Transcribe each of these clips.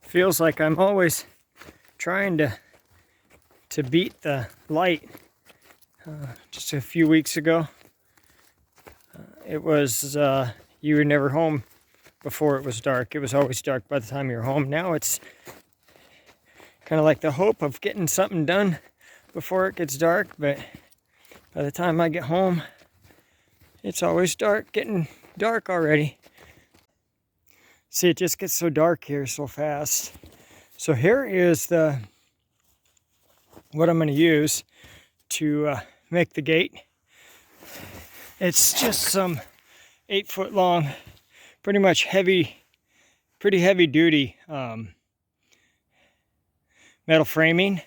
Feels like I'm always trying to beat the light. Just a few weeks ago, it was you were never home before it was dark. It was always dark by the time you're home. Now it's kind of like the hope of getting something done before it gets dark, but by the time I get home, it's always dark, getting dark already. See, it just gets so dark here so fast. So here is what I'm going to use to make the gate. It's just some 8-foot long, pretty heavy duty metal framing.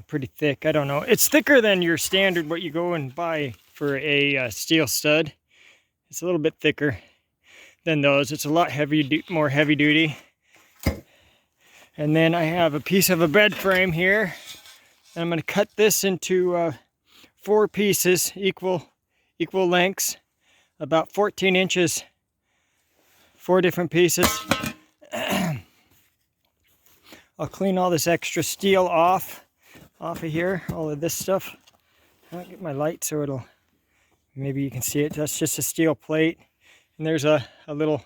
Pretty thick. I don't know. It's thicker than your standard what you go and buy for a steel stud. It's a little bit thicker than those. It's a lot more heavy duty. And then I have a piece of a bed frame here. And I'm going to cut this into 4 pieces, equal lengths, about 14 inches, 4 different pieces. I'll clean all this extra steel off of here, all of this stuff. I'll get my light so maybe you can see it. That's just a steel plate. And there's a little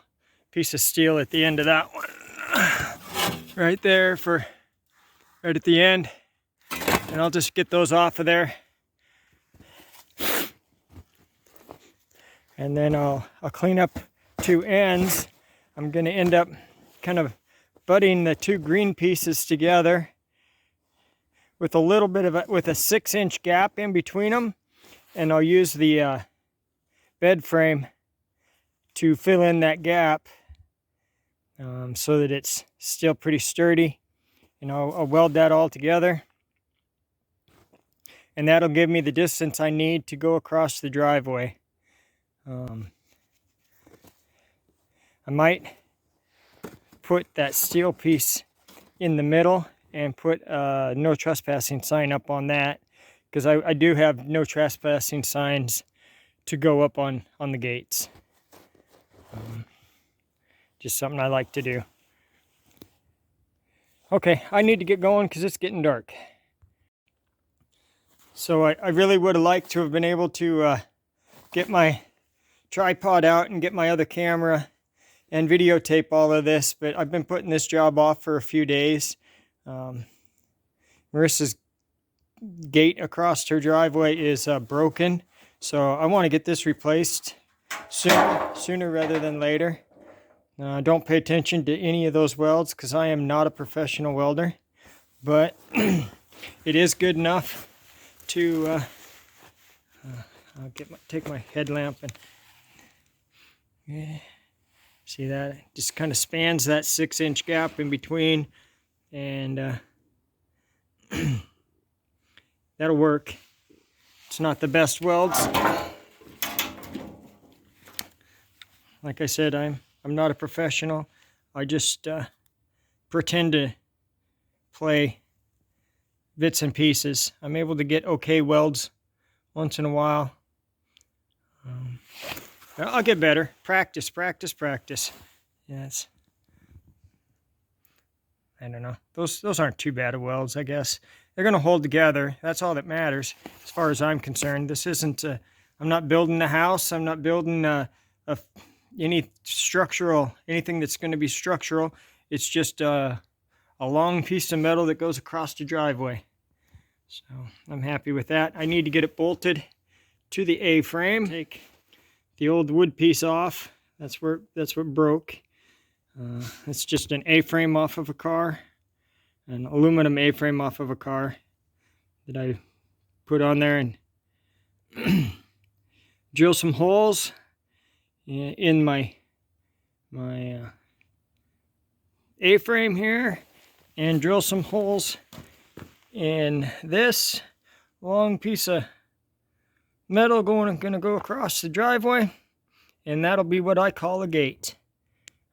piece of steel at the end of that one. Right there right at the end. And I'll just get those off of there. And then I'll clean up 2 ends. I'm going to end up kind of butting the 2 green pieces together with a little bit of with a 6-inch gap in between them. And I'll use the bed frame to fill in that gap so that it's still pretty sturdy. And I'll weld that all together. And that'll give me the distance I need to go across the driveway. I might put that steel piece in the middle and put a no trespassing sign up on that, because I do have no trespassing signs to go up on the gates. Just something I like to do. Okay, I need to get going because it's getting dark. So I really would have liked to have been able to get my tripod out and get my other camera and videotape all of this, but I've been putting this job off for a few days. Marissa's gate across her driveway is broken, so I want to get this replaced sooner rather than later. Don't pay attention to any of those welds because I am not a professional welder, but it is good enough to I'll take my headlamp and see that it just kind of spans that 6-inch gap in between, and that'll work. It's not the best welds. Like I said, I'm not a professional. I just pretend to play bits and pieces. I'm able to get okay welds once in a while. I'll get better. Practice. Yes. I don't know. Those aren't too bad of welds, I guess. They're going to hold together. That's all that matters as far as I'm concerned. This isn't I'm not building a house. I'm not building anything that's going to be structural. It's just a long piece of metal that goes across the driveway. So I'm happy with that. I need to get it bolted to the A-frame. Take the old wood piece off. That's what broke. It's just an A-frame off of a car, an aluminum A-frame off of a car that I put on there and drill some holes in my A-frame here, and drill some holes in this long piece of metal going to go across the driveway, and that'll be what I call a gate.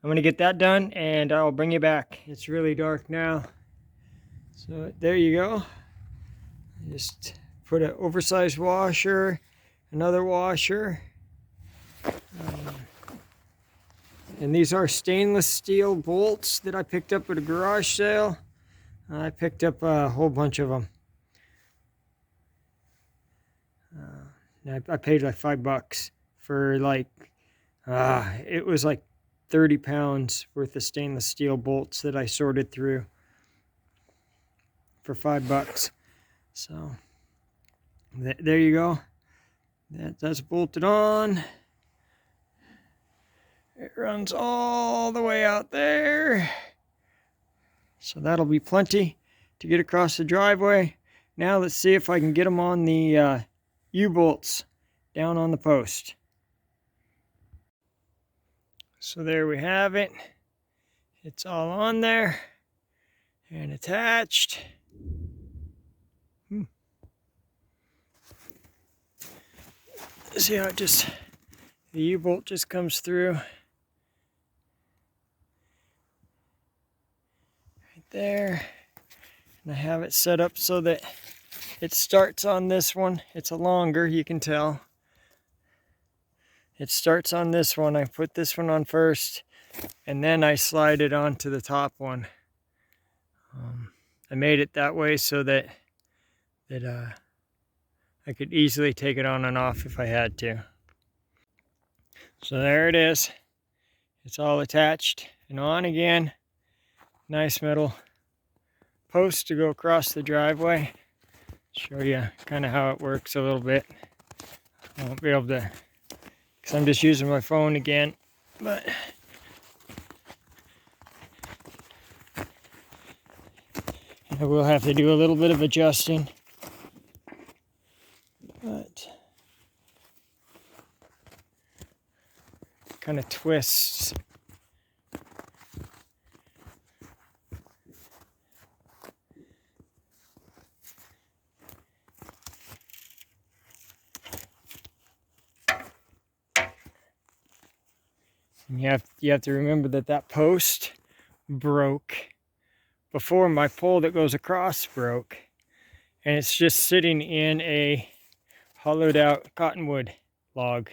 I'm going to get that done and I'll bring you back. It's really dark now, so there you go. Just put an oversized washer, another washer, And these are stainless steel bolts that I picked up at a garage sale. I picked up a whole bunch of them. I paid like $5 for like, it was like 30 pounds worth of stainless steel bolts that I sorted through for $5. So there you go. That's bolted on. It runs all the way out there. So that'll be plenty to get across the driveway. Now let's see if I can get them on the U-bolts down on the post. So there we have it. It's all on there and attached. See how the U-bolt just comes through. Right there. And I have it set up so that it starts on this one. It's a longer, you can tell. It starts on this one. I put this one on first, and then I slide it onto the top one. I made it that way so that I could easily take it on and off if I had to. So there it is. It's all attached and on again. Nice metal post to go across the driveway. Show you kind of how it works a little bit. I won't be able to, because I'm just using my phone again, but I will have to do a little bit of adjusting. But kind of twists. And you have to remember that post broke before my pole that goes across broke. And it's just sitting in a hollowed out cottonwood log.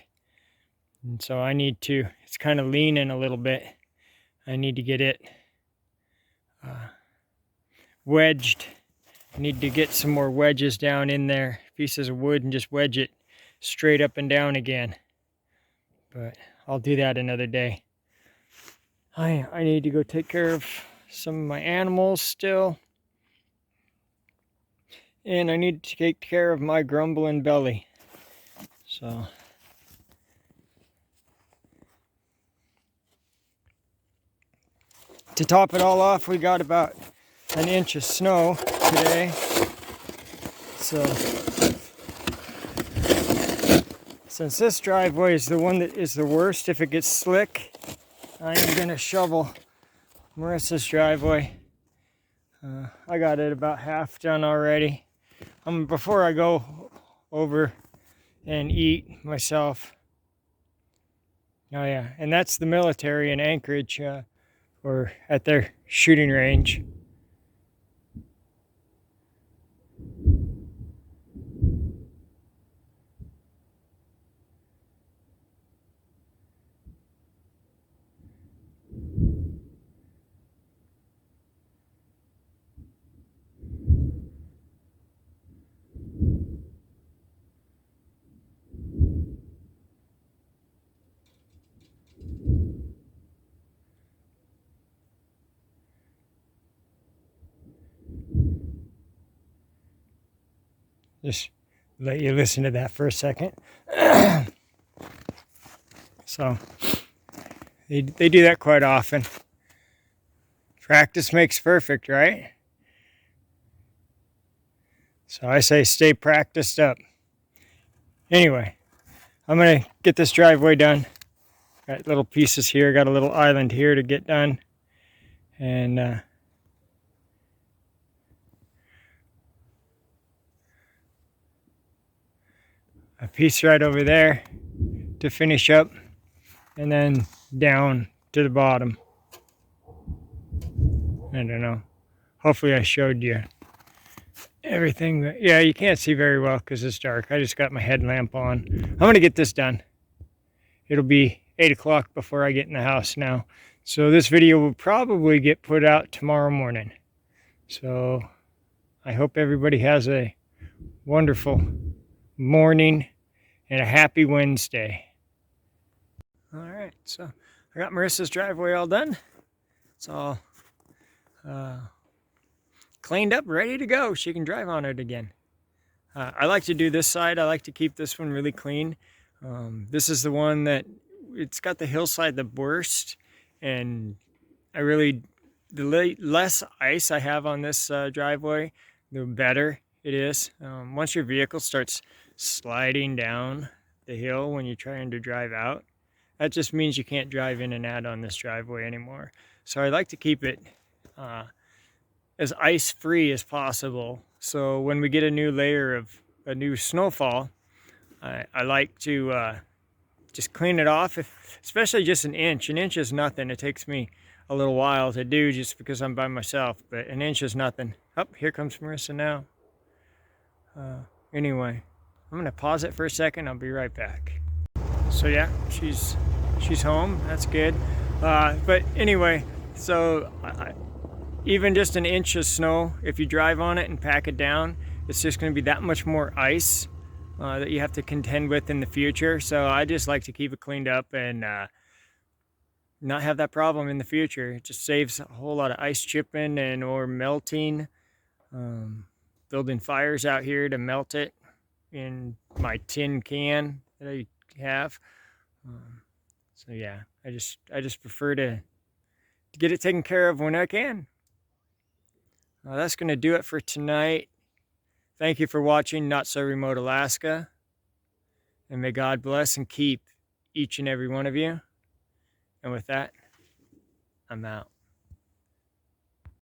And so I need to, it's kind of leaning a little bit. I need to get it wedged. I need to get some more wedges down in there, pieces of wood, and just wedge it straight up and down again. But I'll do that another day. I need to go take care of some of my animals still. And I need to take care of my grumbling belly. So to top it all off, we got about an inch of snow today. So since this driveway is the one that is the worst, if it gets slick, I am gonna shovel Marissa's driveway. I got it about half done already. Before I go over and eat myself. Oh yeah, and that's the military in Anchorage, or at their shooting range. Just let you listen to that for a second. So they do that quite often. Practice makes perfect, right? So I say stay practiced up. Anyway, I'm gonna get this driveway done. Got little pieces here, got a little island here to get done. And a piece right over there to finish up, and then down to the bottom. I don't know. Hopefully I showed you everything. Yeah, you can't see very well because it's dark. I just got my headlamp on. I'm going to get this done. It'll be 8 o'clock before I get in the house now. So this video will probably get put out tomorrow morning. So I hope everybody has a wonderful morning and a happy Wednesday. All right, so I got Marissa's driveway all done. It's all cleaned up, ready to go. She can drive on it again. I like to do this side. I like to keep this one really clean. This is the one that it's got the hillside the worst, and the less ice I have on this driveway, the better it is. Once your vehicle starts sliding down the hill when you're trying to drive out, that just means you can't drive in and out on this driveway anymore. So I like to keep it as ice-free as possible. So when we get a new layer of a new snowfall, I like to just clean it off, especially just an inch. An inch is nothing. It takes me a little while to do just because I'm by myself, but an inch is nothing. Oh, here comes Marissa now. Anyway, I'm gonna pause it for a second. I'll be right back. So yeah, she's home. That's good. But anyway, so even just an inch of snow, if you drive on it and pack it down, it's just going to be that much more ice that you have to contend with in the future. So I just like to keep it cleaned up and not have that problem in the future. It just saves a whole lot of ice chipping and or melting. Building fires out here to melt it in my tin can that I have. So yeah, I just prefer to get it taken care of when I can. That's going to do it for tonight. Thank you for watching Not So Remote Alaska. And may God bless and keep each and every one of you. And with that, I'm out.